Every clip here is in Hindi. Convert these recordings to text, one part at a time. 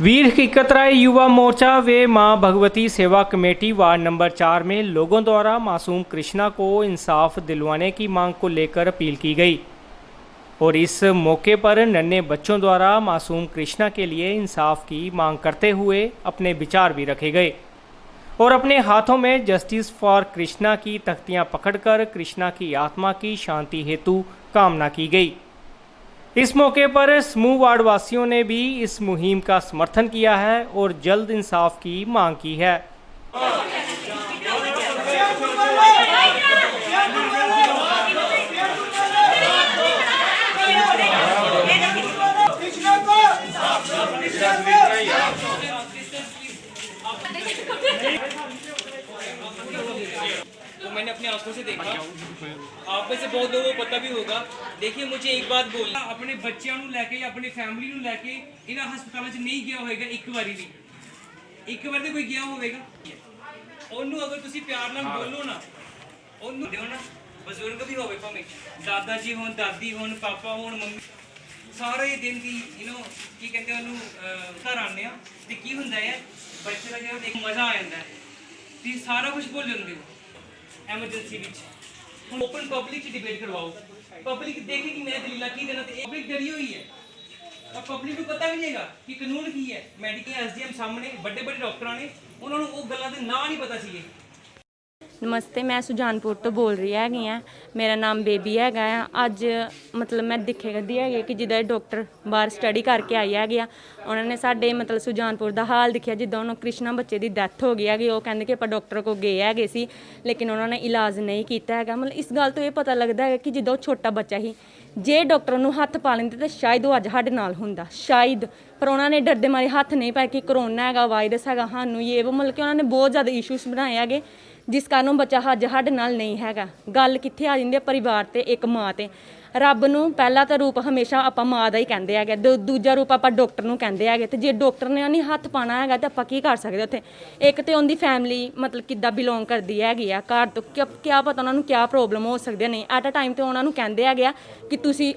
वीर हकीकतराय युवा मोर्चा व मां भगवती सेवा कमेटी वार्ड नंबर 4 में लोगों द्वारा मासूम कृष्णा को इंसाफ दिलवाने की मांग को लेकर अपील की गई और इस मौके पर नन्हे बच्चों द्वारा मासूम कृष्णा के लिए इंसाफ की मांग करते हुए अपने विचार भी रखे गए और अपने हाथों में जस्टिस फॉर कृष्णा की तख्तियां पकड़कर कृष्णा की आत्मा की शांति हेतु कामना की गई। इस मौके पर समूह वार्ड वासियों ने भी इस मुहिम का समर्थन किया है और जल्द इंसाफ की मांग की है। तो मैंने अपनी आंखों से देखा, आप में से बहुत लोगों को पता भी होगा। देखिए, मुझे एक बात बोलना, अपने बच्चों ਨੂੰ ਲੈ ਕੇ ਜਾਂ ਆਪਣੀ ਫੈਮਿਲੀ ਨੂੰ ਲੈ ਕੇ ਇਹਨਾਂ ਹਸਪਤਾਲਾਂ 'ਚ ਨਹੀਂ ਗਿਆ ਹੋਵੇਗਾ ਇੱਕ ਵਾਰੀ ਵੀ, ਇੱਕ ਵਾਰ ਤੇ ਕੋਈ ਗਿਆ ਹੋਵੇਗਾ। ਉਹਨੂੰ ਅਗਰ ਤੁਸੀਂ ਪਿਆਰ ਨਾਲ ਬੋਲੋ ਨਾ, ਉਹਨੂੰ ਦਿਓ ਨਾ, ਬਜ਼ੁਰਗ ਵੀ ਹੋਵੇ ਭਾਵੇਂ ਦਾਦਾ ਜੀ ਹੋਣ, ਦਾਦੀ ਹੋਣ, ਪਾਪਾ ਹੋਣ, ਮੰਮੀ, ਸਾਰੇ ਦਿਨ ਦੀ ਕੀ ਕਹਿੰਦੇ ਉਹਨੂੰ ਘਰ ਆਉਂਦੇ ਆ ਤੇ ਕੀ ਹੁੰਦਾ ਹੈ, ਬੱਚੇ ਦਾ ਜਿਹੜਾ ਇੱਕ ਮਜ਼ਾ ਆ ਜਾਂਦਾ ਹੈ, ਤੁਸੀਂ ਸਾਰਾ ਕੁਝ ਭੁੱਲ ਜਾਂਦੇ ਹੋ ਐਮਰਜੈਂਸੀ ਵਿੱਚ। ਹੁਣ ਓਪਨ ਪਬਲਿਕ 'ਚ ਡਿਬੇਟ ਕਰਵਾਓ, ਪਬਲਿਕ ਦੇਖੇਗੀ ਮੇਰੇ ਦਲੀਲਾਂ ਕੀ ਦੇਣਾ, ਤੇ ਪਬਲਿਕ ਡਰੀ ਹੋਈ ਹੈ ਤਾਂ ਪਬਲਿਕ ਨੂੰ ਪਤਾ ਵੀ ਨਹੀਂਗਾ ਕਿ ਕਾਨੂੰਨ ਕੀ ਹੈ। ਮੈਡੀਕਲ ਐਸਡੀਐਮ ਸਾਹਮਣੇ ਵੱਡੇ ਵੱਡੇ ਡਾਕਟਰਾਂ ਨੇ, ਉਹਨਾਂ ਨੂੰ ਉਹ ਗੱਲਾਂ ਦੇ ਨਾਂ ਨਹੀਂ ਪਤਾ ਸੀਗੇ। नमस्ते, मैं सुजानपुर तो बोल रही हैगी हाँ। मेरा नाम बेबी हैगा आ। अज मतलब मैं दिखे करदी है कि जिदा डॉक्टर बाहर स्टडी करके आई हैगी आ, उन्होंने साडे मतलब सुजानपुर का हाल दिखा जिदा उन्होंने कृष्णा बच्चे की डैथ हो गई हैगी। वो कहते कि आप डॉक्टर को गए हैगे सी लेकिन उन्होंने इलाज नहीं किया हैगा। मतलब इस गल तो ये पता लगता है कि जिदा वो छोटा बच्चा ही, जे डॉक्टर उन्होंने हत्थ पा लेंदे तो शायद वो अज साडे नाल हुंदा, शायद, पर उन्होंने डरदे मारे हत्थ नहीं पाए कि करोना हैगा, वायरस हैगा, सानू ये वो, मतलब कि उन्होंने बहुत ज़्यादा इशूज़ बनाए हैगे जिस कारण वो बच्चा अज साडे नाल नहीं हैगा। गल कित्थे आ जांदी है परिवार ते एक माँ ते। रब नूं पहला तो रूप हमेशा आपां माँ दा ही कहंदे हैगे, दूजा रूप आपां डॉक्टर नूं कहंदे हैगे। ते जे डॉक्टर ने नहीं हत्थ पाना हैगा तो आपां की कर सकदे उत्थे। एक तो उनकी फैमिली मतलब किद्दां बिलोंग करदी हैगी आ, घर तो क्या पता उन्होंने क्या प्रॉब्लम हो सकदी है। नहीं एट अ टाइम तो उन्होंने कहंदे हैगे आ कि तुसीं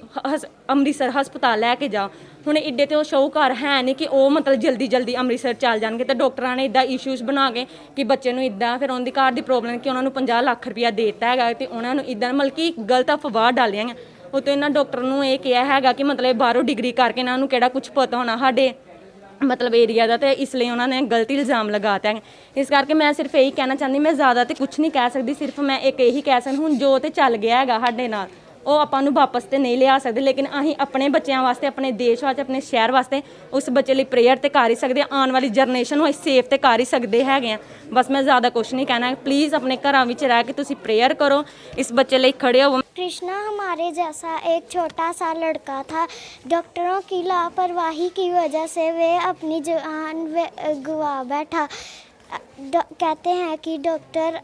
अमृतसर हस्पताल लैके जाओ। ਹੁਣ ਇੱਡੇ ਤੇ ਉਹ ਸ਼ਾਹੂਕਾਰ ਹੈ ਨਹੀਂ ਕਿ ਉਹ ਮਤਲਬ ਜਲਦੀ ਜਲਦੀ ਅੰਮ੍ਰਿਤਸਰ ਚੱਲ ਜਾਣਗੇ। ਤੇ ਡਾਕਟਰਾਂ ਨੇ ਇਦਾਂ ਇਸ਼ੂਜ਼ ਬਣਾ ਕੇ ਕਿ ਬੱਚੇ ਨੂੰ ਇਦਾਂ, ਫਿਰ ਉਹਦੀ ਘਰ ਦੀ ਪ੍ਰੋਬਲਮ ਕਿ ਉਹਨਾਂ ਨੂੰ 50 ਲੱਖ ਰੁਪਇਆ ਦੇ ਦਿੱਤਾ ਹੈਗਾ ਤੇ ਉਹਨਾਂ ਨੂੰ ਇਦਾਂ ਮਤਲਬ ਕਿ ਗਲਤ ਅਫਵਾਹ ਡਾਲੀਆਂ। ਉਹ ਤੋਂ ਇਹਨਾਂ ਡਾਕਟਰ ਨੂੰ ਇਹ ਕਿਹਾ ਹੈਗਾ ਕਿ ਮਤਲਬ ਬਾਹਰੋਂ ਡਿਗਰੀ ਕਰਕੇ ਇਹਨਾਂ ਨੂੰ ਕਿਹੜਾ ਕੁਝ ਪਤਾ ਹੋਣਾ ਸਾਡੇ मतलब एरिया का, तो इसलिए उन्होंने गलत इल्ज़ाम लगाते हैं। इस करके मैं सिर्फ यही कहना चाहती, मैं ज़्यादा तो कुछ नहीं कह सकती, सिर्फ मैं एक यही कह सकती हूँ जो तो चल गया है साढ़े नाल ਉਹ ਆਪਾਂ ਨੂੰ ਵਾਪਸ ਤੇ ਨਹੀਂ ਲਿਆ ਸਕਦੇ, ਲੇਕਿਨ ਅਸੀਂ ਆਪਣੇ ਬੱਚਿਆਂ ਵਾਸਤੇ, ਆਪਣੇ ਦੇਸ਼ ਵਾਸਤੇ, ਆਪਣੇ ਸ਼ਹਿਰ ਵਾਸਤੇ ਉਸ ਬੱਚੇ ਲਈ ਪ੍ਰੇਅਰ ਤੇ ਕਰ ਹੀ ਸਕਦੇ ਹਾਂ। ਆਉਣ ਵਾਲੀ ਜਨਰੇਸ਼ਨ ਨੂੰ ਅਸੀਂ ਸੇਫ ਤੇ ਕਰ ਹੀ ਸਕਦੇ ਹੈਗੇ ਆ। ਬਸ ਮੈਂ ਜ਼ਿਆਦਾ ਕੁਝ ਨਹੀਂ ਕਹਿਣਾ। प्लीज़ अपने घरों में रह के तुसी प्रेयर करो, इस बच्चे लिए खड़े हो। कृष्णा हमारे जैसा एक छोटा सा लड़का था। डॉक्टरों की लापरवाही की वजह से वे अपनी जान गवा बैठा। कहते हैं कि डॉक्टर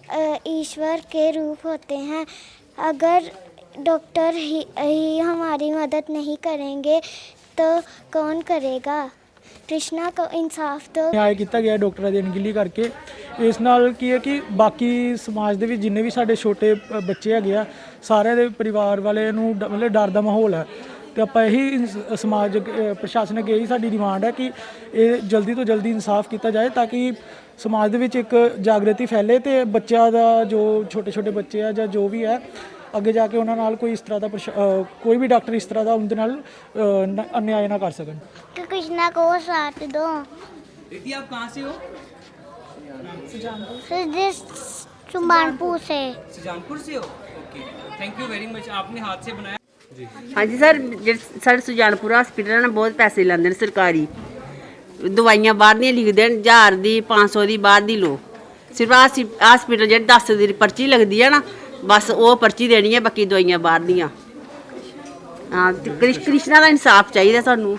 ईश्वर के रूप होते हैं। अगर डॉक्टर ही हमारी मदद नहीं करेंगे तो कौन करेगा। कृष्णा को इंसाफ तो ਨਿਆਂ ਕੀਤਾ ਗਿਆ ਡਾਕਟਰਾਂ ਦੀ ਅਣਗਹਿਲੀ ਕਰਕੇ। ਇਸ ਨਾਲ ਕੀ ਹੈ ਕਿ ਬਾਕੀ ਸਮਾਜ ਦੇ ਵਿੱਚ ਜਿੰਨੇ ਵੀ ਸਾਡੇ ਛੋਟੇ ਬੱਚੇ ਹੈਗੇ ਆ, ਸਾਰਿਆਂ ਦੇ ਪਰਿਵਾਰ ਵਾਲੇ ਨੂੰ ਮਤਲਬ ਡਰ ਦਾ ਮਾਹੌਲ ਹੈ। ਤੇ ਆਪਾਂ ਇਹੀ ਸਮਾਜ ਪ੍ਰਸ਼ਾਸਨ ਅੱਗੇ ਇਹੀ ਸਾਡੀ ਡਿਮਾਂਡ ਹੈ ਕਿ ਇਹ ਜਲਦੀ ਤੋਂ ਜਲਦੀ ਇਨਸਾਫ ਕੀਤਾ ਜਾਏ ਤਾਂ ਕਿ ਸਮਾਜ ਦੇ ਵਿੱਚ ਇੱਕ ਜਾਗਰਤੀ ਫੈਲੇ ਤੇ ਬੱਚਿਆਂ ਦਾ ਜੋ ਛੋਟੇ ਛੋਟੇ ਬੱਚੇ ਆ ਜਾਂ ਜੋ ਵੀ ਹੈ ਅੱਗੇ ਜਾ ਕੇ ਉਹਨਾਂ ਨਾਲ ਕੋਈ ਇਸ ਤਰ੍ਹਾਂ ਦਾ ਕੋਈ ਵੀ ਡਾਕਟਰ ਇਸ ਤਰ੍ਹਾਂ ਦਾ ਉਹਦੇ ਨਾਲ ਅਨਿਆਏ ਨਾ ਕਰ ਸਕਣ। कृष्णा को साथ दो। दीदी आप कहाँ से हो? सुजानपुर से। सुजानपुर से हो? Okay, thank you very much. आपने हाथ से बनाया? हाँ जी सर, साढ़े सुजानपुर हॉस्पिटल ने बहुत पैसे लाते हैं सरकारी, दवाइयां बाहर दी लिखते हैं 1000 की 500 की बाहर दी लो। सिर्फ हॉस्पिटल जो 10 की पर्ची लगती है ना, बस वो पर्ची देनी है, बाकी दवाइयां बाहर दियाँ। हाँ, कृष्णा का इंसाफ चाहिए सानू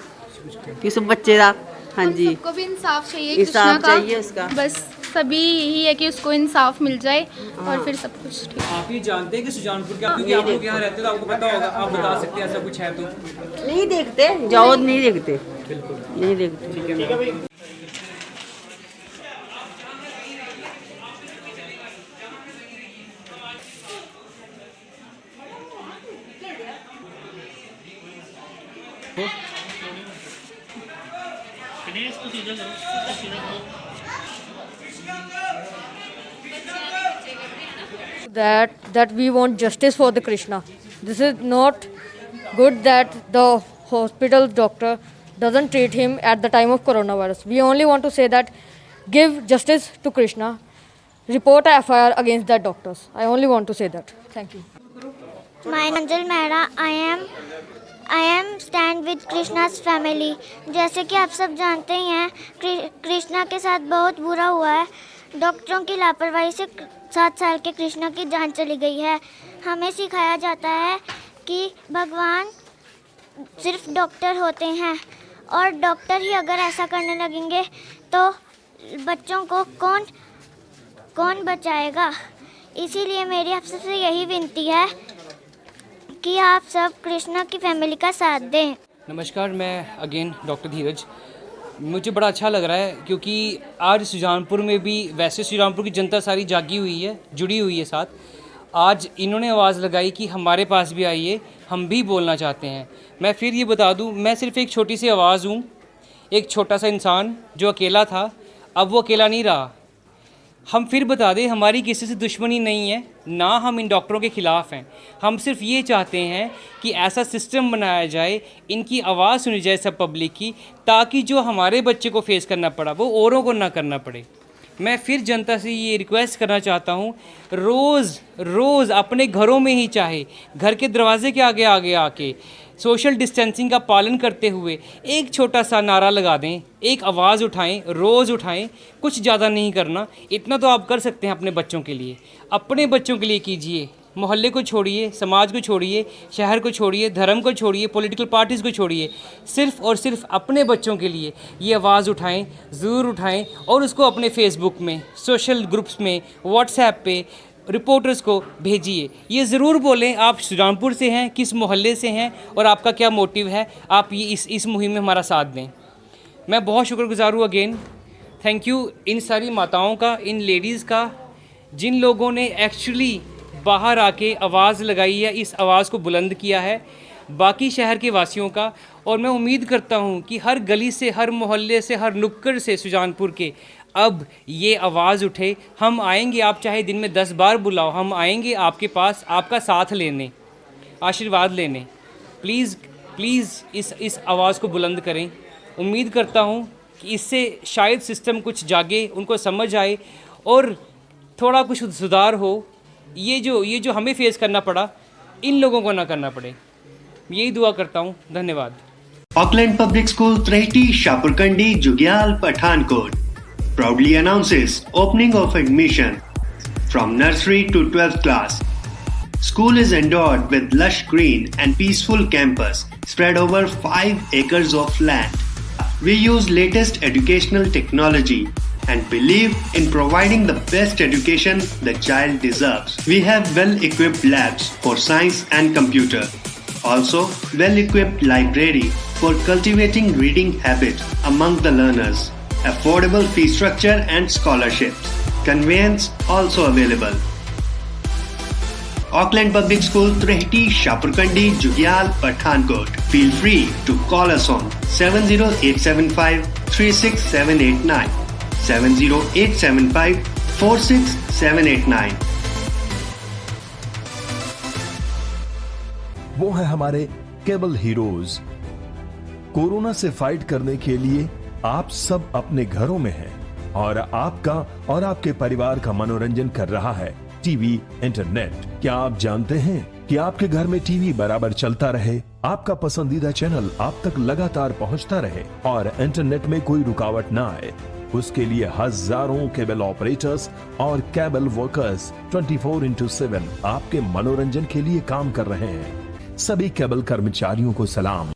किस बच्चे का। हाँ जी, सबको भी इंसाफ चाहिए, इंसाफ कृष्णा चाहिए उसका। बस सभी यही है कि उसको इंसाफ मिल जाए और फिर सब कुछ ठीक। आप ही जानते हैं कि सुजानपुर क्या, क्योंकि आप लोग यहाँ रहते हो तो आपको पता होगा, आप बता सकते हैं ऐसा कुछ है तो। नहीं देखते, जाओ नहीं देखते, बिल्कुल नहीं देखते। ठीक है भाई। that we want justice for the Krishna. This is not good that the hospital doctor doesn't treat him at the time of coronavirus. We only want to say that give justice to Krishna, report a FIR against that doctors. I only want to say that. Thank you. My name is Anjal Mehra. I am stand with Krishna's family. जैसे कि आप सब जानते ही हैं, कृष्णा के साथ बहुत बुरा हुआ है। डॉक्टरों की लापरवाही से 7 साल के कृष्णा की जान चली गई है। हमें सिखाया जाता है कि भगवान सिर्फ डॉक्टर होते हैं और डॉक्टर ही अगर ऐसा करने लगेंगे तो बच्चों को कौन बचाएगा। इसीलिए मेरी आप सबसे यही विनती है कि आप सब कृष्णा की फैमिली का साथ दें। नमस्कार, मैं अगेन डॉक्टर धीरज। मुझे बड़ा अच्छा लग रहा है क्योंकि आज सुजानपुर में भी, वैसे सुजानपुर की जनता सारी जागी हुई है, जुड़ी हुई है साथ। आज इन्होंने आवाज़ लगाई कि हमारे पास भी आइए, हम भी बोलना चाहते हैं। मैं फिर ये बता दूं, मैं सिर्फ एक छोटी सी आवाज़ हूँ, एक छोटा सा इंसान जो अकेला था, अब वो अकेला नहीं रहा। हम फिर बता दें, हमारी किसी से दुश्मनी नहीं है, ना हम इन डॉक्टरों के ख़िलाफ़ हैं। हम सिर्फ ये चाहते हैं कि ऐसा सिस्टम बनाया जाए, इनकी आवाज़ सुनी जाए सब पब्लिक की, ताकि जो हमारे बच्चे को फेस करना पड़ा वो औरों को ना करना पड़े। मैं फिर जनता से ये रिक्वेस्ट करना चाहता हूँ, रोज़ अपने घरों में ही, चाहे घर के दरवाजे के आगे आके सोशल डिस्टेंसिंग का पालन करते हुए एक छोटा सा नारा लगा दें, एक आवाज़ उठाएं, रोज़ उठाएं। कुछ ज़्यादा नहीं करना, इतना तो आप कर सकते हैं अपने बच्चों के लिए। अपने बच्चों के लिए कीजिए, मोहल्ले को छोड़िए, समाज को छोड़िए, शहर को छोड़िए, धर्म को छोड़िए, पॉलिटिकल पार्टीज़ को छोड़िए। सिर्फ़ और सिर्फ अपने बच्चों के लिए ये आवाज़ उठाएं, ज़रूर उठाएं, और उसको अपने फेसबुक में, सोशल ग्रुप्स में, व्हाट्सएप पे रिपोर्टर्स को भेजिए। ये ज़रूर बोलें आप सुजानपुर से हैं, किस मोहल्ले से हैं और आपका क्या मोटिव है। आप ये इस मुहिम में हमारा साथ दें। मैं बहुत शुक्रगुज़ार हूँ अगेन। थैंक यू इन सारी माताओं का, इन लेडीज़ का, जिन लोगों ने एक्चुअली बाहर आके आवाज़ लगाई है, इस आवाज़ को बुलंद किया है, बाकी शहर के वासियों का। और मैं उम्मीद करता हूँ कि हर गली से, हर मोहल्ले से, हर नुक्कड़ से सुजानपुर के अब ये आवाज़ उठे। हम आएंगे, आप चाहे दिन में 10 बार बुलाओ, हम आएंगे आपके पास, आपका साथ लेने, आशीर्वाद लेने। प्लीज़ इस आवाज़ को बुलंद करें। उम्मीद करता हूँ कि इससे शायद सिस्टम कुछ जागे, उनको समझ आए और थोड़ा कुछ सुधार हो। ये जो हमें फेस करना पड़ा, इन लोगों को ना करना पड़े। यही दुआ करता हूँ। धन्यवाद। Auckland Public School, Trehti, Shapurkandi, Jugyal, Pathankot proudly announces opening of admission from nursery to 12th class. School is endowed with lush green and peaceful campus spread over 5 acres of land. We use latest educational technology and believe in providing the best education the child deserves. We have well-equipped labs for science and computer. Also, well-equipped library for cultivating reading habits among the learners. Affordable fee structure and scholarships. Conveyance also available. Auckland Public School, Trehti, Shapurkandi, Jugyal, Pathankot. Feel free to call us on 70875 36789, 70875 46789. वो है हमारे केबल हीरोज। कोरोना से फाइट करने के लिए आप सब अपने घरों में हैं और आपका और आपके परिवार का मनोरंजन कर रहा है टीवी, इंटरनेट। क्या आप जानते हैं कि आपके घर में टीवी बराबर चलता रहे, आपका पसंदीदा चैनल आप तक लगातार पहुंचता रहे और इंटरनेट में कोई रुकावट ना आए? उसके लिए हजारों केबल ऑपरेटर्स और केबल वर्कर्स 24/7 आपके मनोरंजन के लिए काम कर रहे हैं। सभी केबल कर्मचारियों को सलाम।